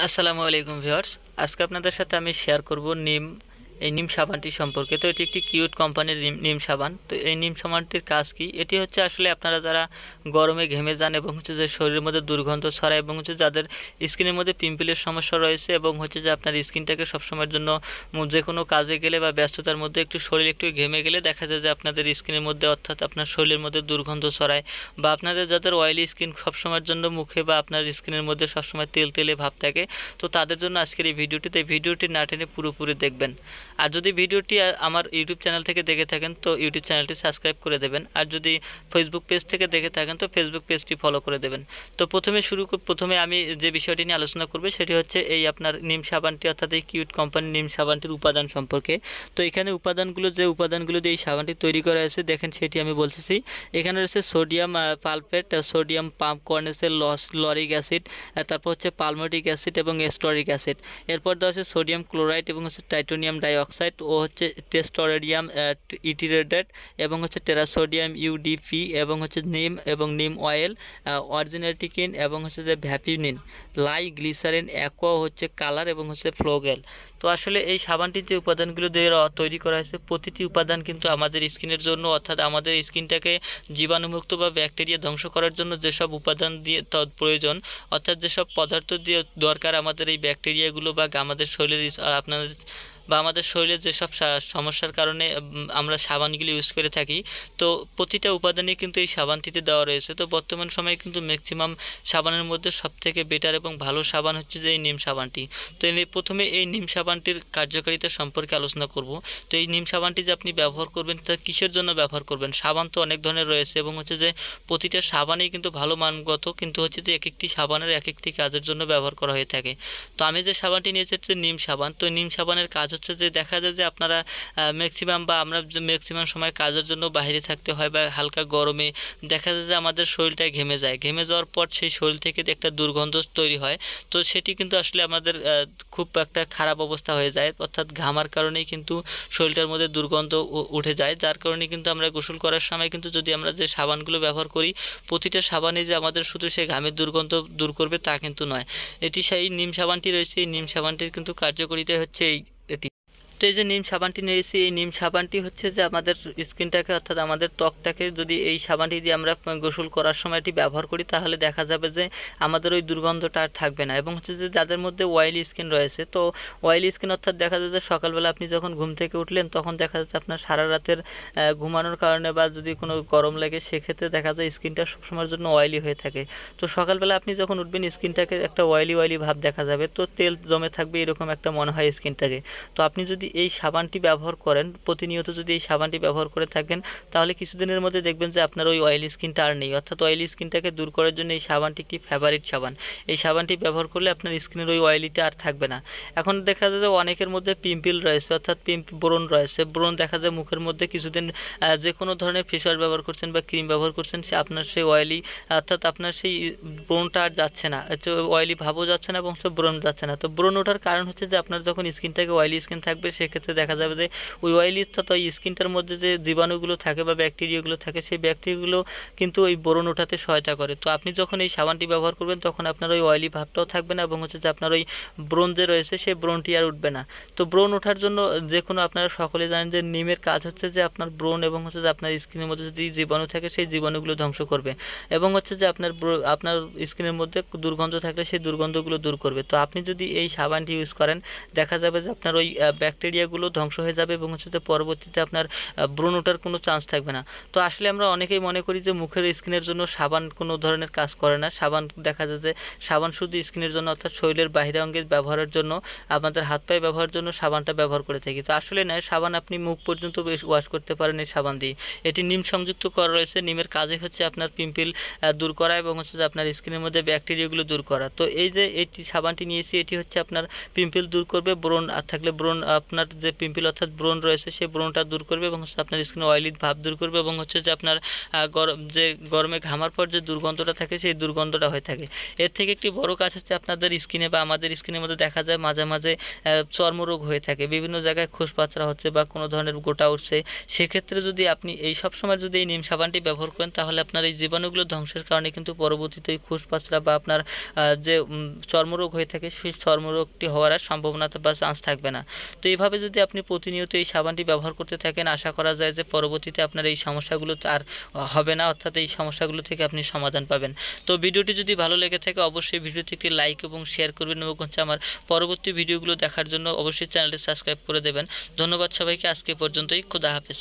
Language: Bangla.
আসসালামু আলাইকুম ভিউয়ার্স। আজকে আপনাদের সাথে আমি শেয়ার করব এই নিম সাবানটি সম্পর্কে। তো এটি একটি কিউট কোম্পানির নিম সাবান। তো এই নিম সাবানটির কাজ কি? এটি হচ্ছে আসলে আপনারা যারা গরমে ঘেমে যান এবং হচ্ছে যে শরীরের মধ্যে দুর্গন্ধ ছড়ায় এবং হচ্ছে যাদের স্কিনের মধ্যে পিম্পলের সমস্যা রয়েছে এবং হচ্ছে যে আপনার স্কিনটাকে সবসময়ের জন্য যে কোনো কাজে গেলে বা ব্যস্ততার মধ্যে শরীর একটু ঘেমে গেলে দেখা যায় যে আপনাদের স্কিনের মধ্যে অর্থাৎ আপনার শরীরের মধ্যে দুর্গন্ধ ছড়ায়, বা আপনাদের যাদের অয়েলি স্কিন সবসময়ের জন্য মুখে বা আপনার স্কিনের মধ্যে সবসময় তেল তেলে ভাব থাকে, তো তাদের জন্য আজকের এই ভিডিওটি না টেনে পুরোপুরি দেখবেন। আর যদি ভিডিওটি আমার ইউটিউব চ্যানেল থেকে দেখে থাকেন তো ইউটিউব চ্যানেলটি সাবস্ক্রাইব করে দেবেন, আর যদি ফেসবুক পেজ থেকে দেখে থাকেন তো ফেসবুক পেজটি ফলো করে দেবেন। তো প্রথমে আমি যে বিষয়টি নিয়ে আলোচনা করব সেটি হচ্ছে এই আপনার নিম সাবানটি, অর্থাৎ এই কিউট কোম্পানির নিম সাবানটির উপাদান সম্পর্কে। তো এখানে যে উপাদানগুলো দিয়ে এই সাবানটি তৈরি করা হয়েছে দেখেন সেটি আমি বলতেছি। এখানে রয়েছে সোডিয়াম পালপেট, সোডিয়াম পাম কর্নেসেল, লরিক অ্যাসিড, তারপর হচ্ছে পালমেটিক অ্যাসিড এবং স্টোরিক অ্যাসিড। এরপর দেওয়া হচ্ছে সোডিয়াম ক্লোরাইড এবং হচ্ছে টাইটানিয়াম ডাইঅক্সাইড ও হচ্ছে টেস্টোরেডিয়াম ইটিরেটেড এবং হচ্ছে টেরাসোডিয়াম ইউডিপি এবং হচ্ছে নিম অয়েল, অরিজিনেটিকিন এবং হচ্ছে যে ভ্যাপিনিন, লাই গ্লিসারিন, অ্যাকোয়া হচ্ছে কালার এবং হচ্ছে ফ্লোগেল। তো আসলে এই সাবানটির যে উপাদানগুলো দিয়ে তৈরি করা হয়েছে প্রতিটি উপাদান কিন্তু আমাদের স্কিনের জন্য, অর্থাৎ আমাদের স্কিনটাকে জীবাণুমুক্ত বা ব্যাকটেরিয়া ধ্বংস করার জন্য যেসব উপাদান দিয়ে প্রয়োজন, অর্থাৎ যেসব পদার্থ দিয়ে দরকার আমাদের এই ব্যাকটেরিয়াগুলো বা আমাদের শরীরের আমাদের শরীরে যেসব সমস্যার কারণে আমরা সাবানগুলি ইউজ করে থাকি, তো প্রতিটা উপাদানই কিন্তু এই সাবানটিতে দেওয়া রয়েছে। তো বর্তমান সময়ে কিন্তু ম্যাক্সিমাম সাবানের মধ্যে সবথেকে বেটার এবং ভালো সাবান হচ্ছে যে এই নিম সাবানটি। তো প্রথমে এই নিম সাবানটির কার্যকারিতা সম্পর্কে আলোচনা করব। তো এই নিম সাবানটি যে আপনি ব্যবহার করবেন তা কিসের জন্য ব্যবহার করবেন? সাবান তো অনেক ধরনের রয়েছে এবং হচ্ছে যে প্রতিটা সাবানই কিন্তু ভালো মানগত, কিন্তু হচ্ছে যে এক একটি সাবানের এক একটি কাজের জন্য ব্যবহার করা হয়ে থাকে। তো আমি যে সাবানটি নিয়েছি হচ্ছে নিম সাবান। তো নিম সাবানের কাজ হচ্ছে যে দেখা যায় যে আপনারা আমরা ম্যাক্সিমাম সময় কাজের জন্য বাইরে থাকতে হয় বা হালকা গরমে দেখা যায় যে আমাদের শরীরটা ঘেমে যায়, ঘেমে যাওয়ার পর সেই শরীর থেকে একটা দুর্গন্ধ তৈরি হয়। তো সেটি কিন্তু আসলে আমাদের খুব একটা খারাপ অবস্থা হয়ে যায়, অর্থাৎ ঘামার কারণেই কিন্তু শরীরটার মধ্যে দুর্গন্ধ উঠে যায়, যার কারণে কিন্তু আমরা গোসল করার সময় কিন্তু যদি আমরা যে সাবানগুলো ব্যবহার করি প্রতিটা সাবানই যে আমাদের শুধু সেই ঘামের দুর্গন্ধ দূর করবে তা কিন্তু নয়। এটি সেই নিম সাবানটি রয়েছে, এই নিম সাবানটির কিন্তু কার্যকারিতা হচ্ছে এটি। তো এই যে নিম সাবানটি নিয়েছি, এই নিম সাবানটি হচ্ছে যে আমাদের স্কিনটাকে, অর্থাৎ আমাদের ত্বকটাকে যদি এই সাবানটি দিয়ে আমরা গোসল করার সময় এটি ব্যবহার করি তাহলে দেখা যাবে যে আমাদের ওই দুর্গন্ধটা আর থাকবে না। এবং হচ্ছে যে যাদের মধ্যে অয়েলি স্কিন রয়েছে, তো অয়েলি স্কিন অর্থাৎ দেখা যায় যে সকালবেলা আপনি যখন ঘুম থেকে উঠলেন তখন দেখা যাচ্ছে আপনার সারা রাতের ঘুমানোর কারণে বা যদি কোনো গরম লাগে সেক্ষেত্রে দেখা যায় স্কিনটা সবসময়ের জন্য অয়েলি হয়ে থাকে। তো সকালবেলা আপনি যখন উঠবেন স্কিনটাকে একটা অয়েলি ভাব দেখা যাবে, তো তেল জমে থাকবে এরকম একটা মনে হয় স্কিনটাকে। তো আপনি যদি এই সাবানটি ব্যবহার করেন, প্রতিনিয়ত যদি এই সাবানটি ব্যবহার করে থাকেন তাহলে কিছুদিনের মধ্যে দেখবেন যে আপনার ওই অয়েলি স্কিনটা আর নেই, অর্থাৎ অয়েলি স্কিনটাকে দূর করার জন্য এই সাবানটি একটি ফেভারিট সাবান। এই সাবানটি ব্যবহার করলে আপনার স্কিনের ওই অয়েলিটা আর থাকবে না। এখন দেখা যায় যে অনেকের মধ্যে পিম্পল রয়েছে, অর্থাৎ ব্রণ রয়েছে, ব্রণ দেখা যায় মুখের মধ্যে কিছুদিন যে কোনো ধরনের ফেস ওয়াশ ব্যবহার করছেন বা ক্রিম ব্যবহার করছেন সে আপনার সেই অয়েলি, অর্থাৎ আপনার সেই ব্রণটা আর যাচ্ছে না, অয়েলি ভাবও যাচ্ছে না এবং সে ব্রণ যাচ্ছে না। তো ব্রণ ওঠার কারণ হচ্ছে যে আপনার যখন স্কিনটাকে অয়েলি স্কিন থাকবে সেক্ষেত্রে দেখা যাবে যে ওই অয়েলি অর্থাৎ ওই স্কিনটার মধ্যে যে জীবাণুগুলো থাকে বা ব্যাকটেরিয়াগুলো থাকে সেই ব্যাকটেরিয়াগুলো কিন্তু ওই ব্রণ ওঠাতে সহায়তা করে। তো আপনি যখন এই সাবানটি ব্যবহার করবেন তখন আপনার ওই অয়েলি ভাবটাও থাকবে না এবং হচ্ছে যে আপনার ওই ব্রণ যে রয়েছে সেই ব্রণটি আর উঠবে না। তো ব্রণ ওঠার জন্য যে কোনো, আপনারা সকলে জানেন যে নিমের কাজ হচ্ছে যে আপনার ব্রণ এবং হচ্ছে যে আপনার স্কিনের মধ্যে যদি জীবাণু থাকে সেই জীবাণুগুলো ধ্বংস করবে এবং হচ্ছে যে আপনার স্কিনের মধ্যে দুর্গন্ধ থাকলে সেই দুর্গন্ধগুলো দূর করবে। তো আপনি যদি এই সাবানটি ইউজ করেন দেখা যাবে যে আপনার ওই ব্যাকটেরিয়াগুলো ধ্বংস হয়ে যাবে এবং হচ্ছে যে পরবর্তীতে আপনার ব্রণ ওঠার কোনো চান্স থাকবে না। তো আসলে আমরা অনেকেই মনে করি যে মুখের স্কিনের জন্য সাবান কোনো ধরনের কাজ করে না। সাবান দেখা যায় যে সাবান শুধু স্কিনের জন্য, অর্থাৎ শরীরের বাইরে অঙ্গে ব্যবহারের জন্য, আমাদের হাত পায়ে ব্যবহারের জন্য সাবানটা ব্যবহার করে থাকি। তো আসলে নয়, সাবান আপনি মুখ পর্যন্ত ওয়াশ করতে পারেন এই সাবান দিয়ে। এটি নিম সংযুক্ত করা রয়েছে। নিমের কাজে হচ্ছে আপনার পিম্পল দূর করা এবং হচ্ছে যে আপনার স্কিনের মধ্যে ব্যাকটেরিয়াগুলো দূর করা। তো এই যে সাবানটি নিয়েছি এটি হচ্ছে আপনার পিম্পল দূর করবে, ব্রণ আর থাকলে ব্রণ আপনার যে পিম্পল অর্থাৎ ব্রণ রয়েছে সেই ব্রণটা দূর করবে এবং হচ্ছে আপনার স্কিনে অয়েলি ভাব দূর করবে এবং হচ্ছে যে আপনার গরমে ঘামার পর যে দুর্গন্ধটা থাকে সেই দুর্গন্ধটা হয়ে থাকে। এর থেকে একটি বড় কাজ হচ্ছে আপনাদের স্কিনে বা আমাদের স্কিনের মধ্যে দেখা যায় মাঝে মাঝে চর্মরোগ হয়ে থাকে, বিভিন্ন জায়গায় খোসপাচড়া হচ্ছে বা কোনো ধরনের গোটা উঠছে। সেক্ষেত্রে যদি আপনি এই সব সময় যদি এই নিম সাবানটি ব্যবহার করেন তাহলে আপনার এই জীবাণুগুলো ধ্বংসের কারণে কিন্তু পরবর্তীতে এই খোসপাচড়া বা আপনার যে চর্মরোগ হয়ে থাকে সেই চর্মরোগটি হওয়ার আর সম্ভাবনা বা চান্স থাকবে না। তো এইভাবে যদি আপনি প্রতিনিয়ত এই সাবানটি ব্যবহার করতে থাকেন, আশা করা যায় যে পরবর্তীতে আপনার এই সমস্যাগুলো আর হবে না, অর্থাৎ এই সমস্যাগুলো থেকে আপনি সমাধান পাবেন। তো ভিডিওটি যদি ভালো লেগে থাকে অবশ্যই ভিডিওতে একটি লাইক এবং শেয়ার করবেন এবং হচ্ছে আমার পরবর্তী ভিডিওগুলো দেখার জন্য অবশ্যই চ্যানেলটি সাবস্ক্রাইব করে দেবেন। ধন্যবাদ সবাইকে, আজকে পর্যন্তই। খোদা হাফেজ।